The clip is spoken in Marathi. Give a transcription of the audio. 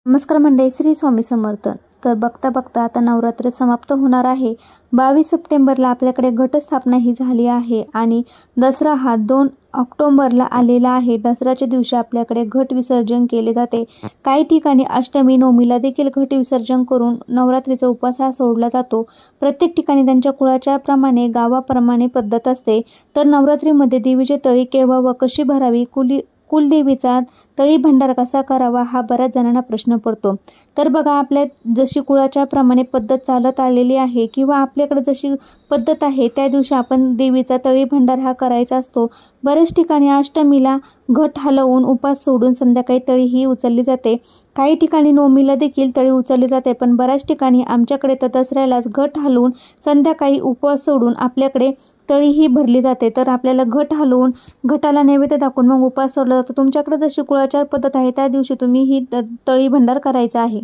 नमस्कार मंडळी, श्री स्वामी समर्थ. तर बघता बघता आता नवरात्र समाप्त होणार आहे. 22 सप्टेंबरला आपल्याकडे घटस्थापना ही झाली आहे आणि दसरा हा 2 ऑक्टोबरला आलेला आहे. दसऱ्याच्या दिवशी आपल्याकडे घट विसर्जन केले जाते. काही ठिकाणी अष्टमी नवमीला देखील घट विसर्जन करून नवरात्रीचा उपवास हा सोडला जातो. प्रत्येक ठिकाणी त्यांच्या कुळाच्या प्रमाणे गावाप्रमाणे पद्धत असते. तर नवरात्रीमध्ये देवीची तळी केव्हा व कशी भरावी, कुलदेवीचा तळी भंडार कसा करावा हा बऱ्याच जणांना प्रश्न पडतो. तर बघा, आपल्या जशी कुळाच्या प्रमाणे पद्धत चालत आलेली आहे किंवा आपल्याकडे जशी पद्धत आहे त्या दिवशी आपण देवीचा तळी भंडार हा करायचा असतो. बऱ्याच ठिकाणी अष्टमीला घट हलवून उपास सोडून संध्याकाळी तळी ही उचलली जाते. काही ठिकाणी नवमीला देखील तळी उचलली जाते, पण बऱ्याच ठिकाणी आमच्याकडे तर दसऱ्यालाच घट हलवून संध्याकाळी उपवास सोडून आपल्याकडे तळी ही भरली जाते. तर आपल्याला घट हलवून घटाला नैवेद्य दाखवून मग उपवास सोडला जातो. तुमच्याकडे जशी कुळाचार पद्धत आहे त्या दिवशी तुम्ही ही तळी भंडार करायचा आहे.